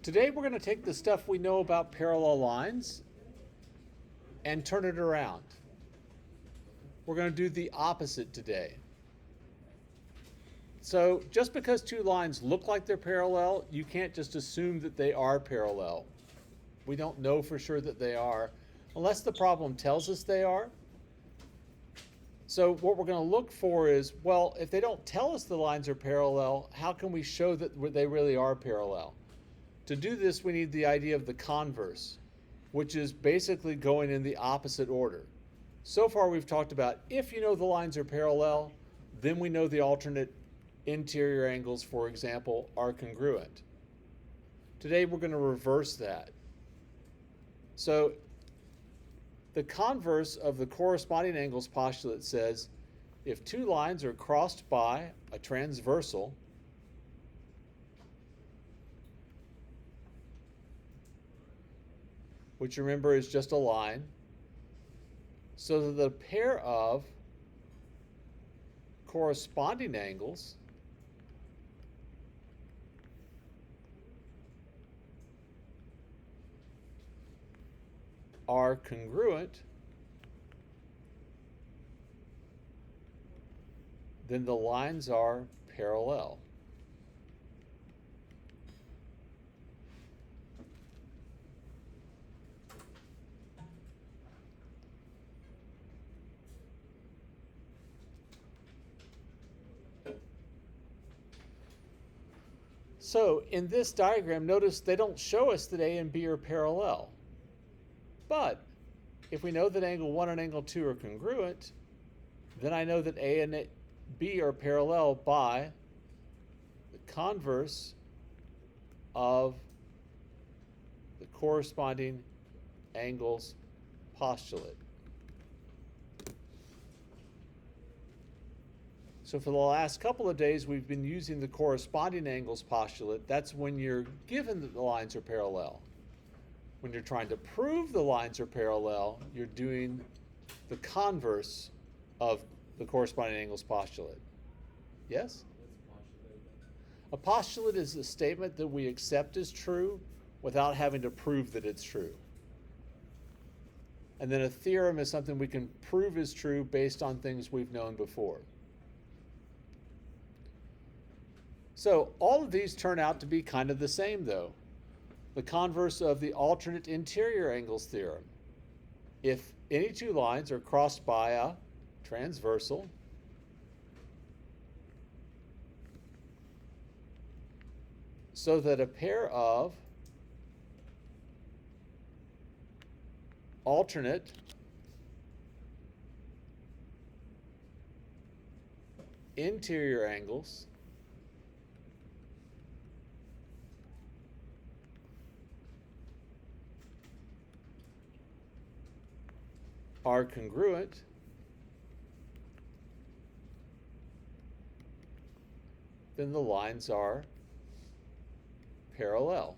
Today we're going to take the stuff we know about parallel lines and turn it around. We're going to do the opposite today. So just because two lines look like they're parallel, you can't just assume that they are parallel. We don't know for sure that they are, unless the problem tells us they are. So what we're going to look for is, well, if they don't tell us the lines are parallel, how can we show that they really are parallel? To do this, we need the idea of the converse, which is basically going in the opposite order. So far we've talked about if you know the lines are parallel, then we know the alternate interior angles, for example, are congruent. Today we're going to reverse that. So the converse of the corresponding angles postulate says if two lines are crossed by a transversal, which remember is just a line, so that the pair of corresponding angles are congruent, then the lines are parallel. So in this diagram, notice they don't show us that A and B are parallel. But if we know that angle 1 and angle 2 are congruent, then I know that A and B are parallel by the converse of the corresponding angles postulate. So for the last couple of days, we've been using the corresponding angles postulate. That's when you're given that the lines are parallel. When you're trying to prove the lines are parallel, you're doing the converse of the corresponding angles postulate. Yes? A postulate is a statement that we accept as true without having to prove that it's true. And then a theorem is something we can prove is true based on things we've known before. So all of these turn out to be kind of the same, though. The converse of the alternate interior angles theorem. If any two lines are crossed by a transversal, so that a pair of alternate interior angles are congruent, then the lines are parallel.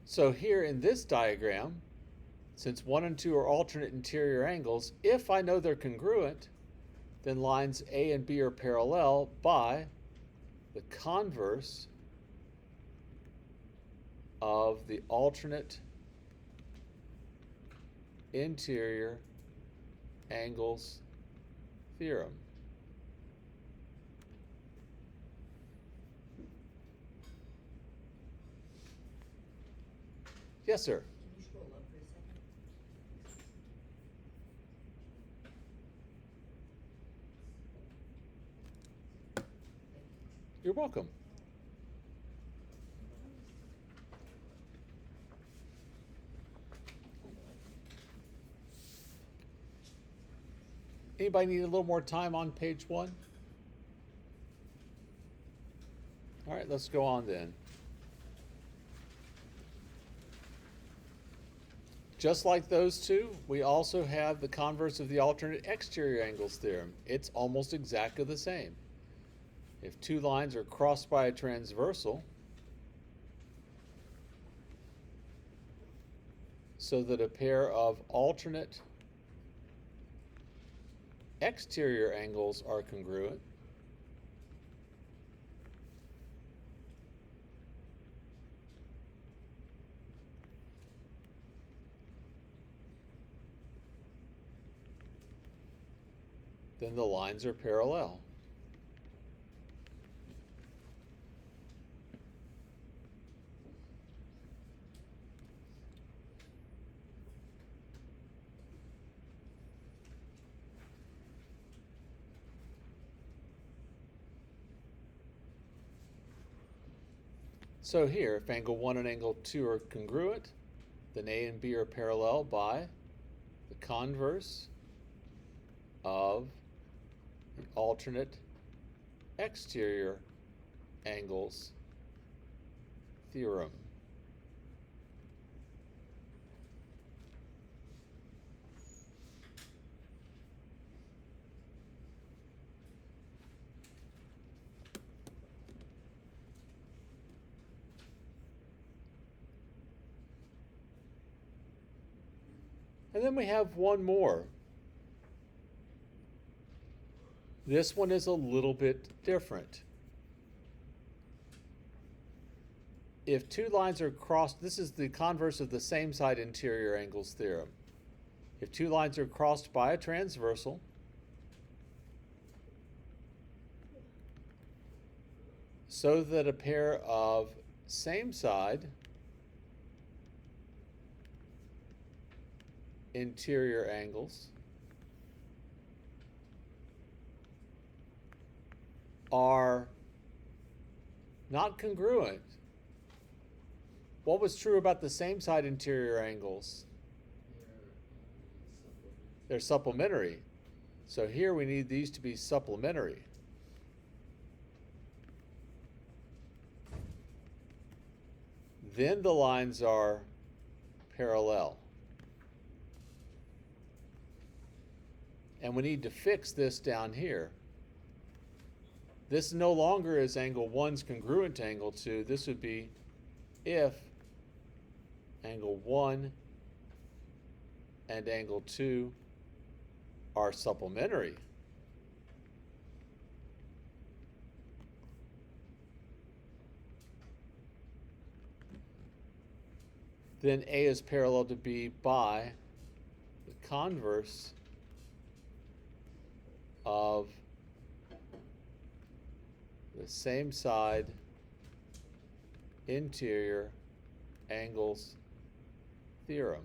So here in this diagram, since 1 and 2 are alternate interior angles, if I know they're congruent, then lines A and B are parallel by the converse of the alternate interior angles theorem. Yes, sir. Can you scroll up for a second? You're welcome. Anybody need a little more time on page 1? All right, let's go on then. Just like those two, we also have the converse of the alternate exterior angles theorem. It's almost exactly the same. If two lines are crossed by a transversal, so that a pair of alternate exterior angles are congruent, then the lines are parallel. So here, if angle 1 and angle 2 are congruent, then A and B are parallel by the converse of the alternate exterior angles theorem. And then we have one more. This one is a little bit different. If two lines are crossed, this is the converse of the same side interior angles theorem. If two lines are crossed by a transversal, so that a pair of same side interior angles are not congruent. What was true about the same side interior angles? They're supplementary. So here we need these to be supplementary. Then the lines are parallel. And we need to fix this down here. This no longer is angle 1's congruent to angle 2. This would be if angle 1 and angle 2 are supplementary. Then A is parallel to B by the converse of the same side interior angles theorem.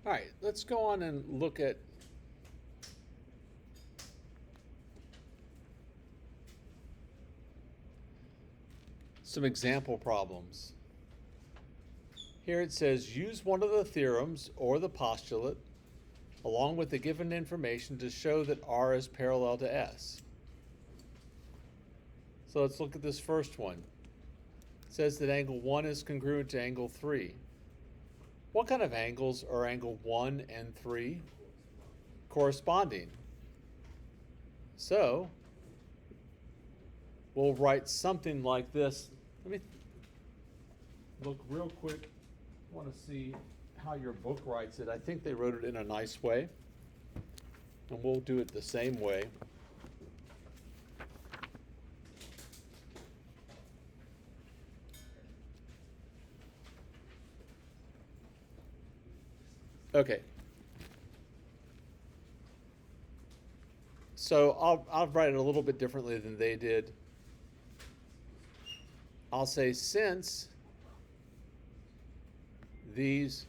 All right, let's go on and look at some example problems. Here it says, use one of the theorems or the postulate along with the given information to show that R is parallel to S. So let's look at this first one. It says that angle 1 is congruent to angle 3. What kind of angles are angle 1 and 3 corresponding? So we'll write something like this. Let me look real quick. I want to see how your book writes it. I think they wrote it in a nice way, and we'll do it the same way. Okay. So I'll write it a little bit differently than they did. I'll say since these,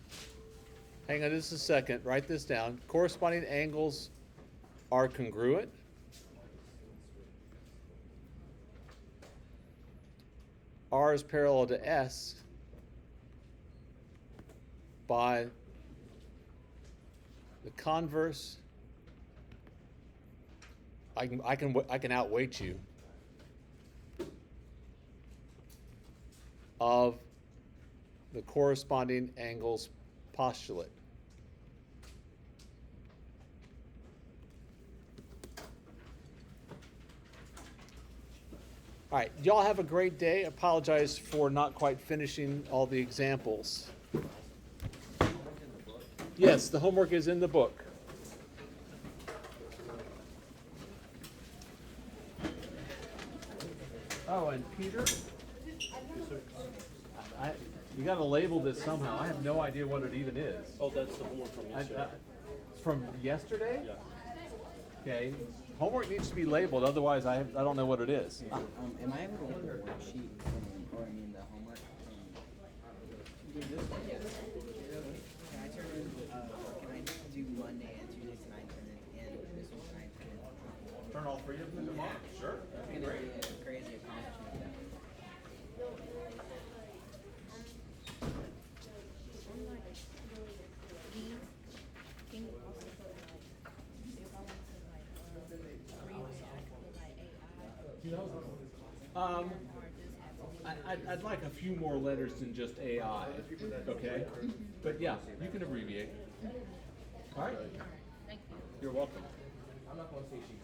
hang on just a second, write this down. Corresponding angles are congruent. R is parallel to S by the converse. I can outweight you of the corresponding angles postulate. All right, y'all have a great day. Apologize for not quite finishing all the examples. Yes, the homework is in the book. Oh, and Peter? You gotta label this somehow. I have no idea what it even is. Oh, that's the homework from yesterday. From yesterday? Yeah. Okay, homework needs to be labeled, otherwise I don't know what it is. Am I able to get the worksheet or I mean the homework Yeah. Can I turn in, can I do Monday and Tuesday tonight and this one tonight? Turn all three of them into tomorrow? Sure, that'd be great. It's a crazy accomplishment. Can you also put like, if I want to like, rereact with like AI? Or just have I'd like a few more letters than just AI, okay? But yeah, you can abbreviate. All right, Thank you. you're welcome. I'm not going to say she's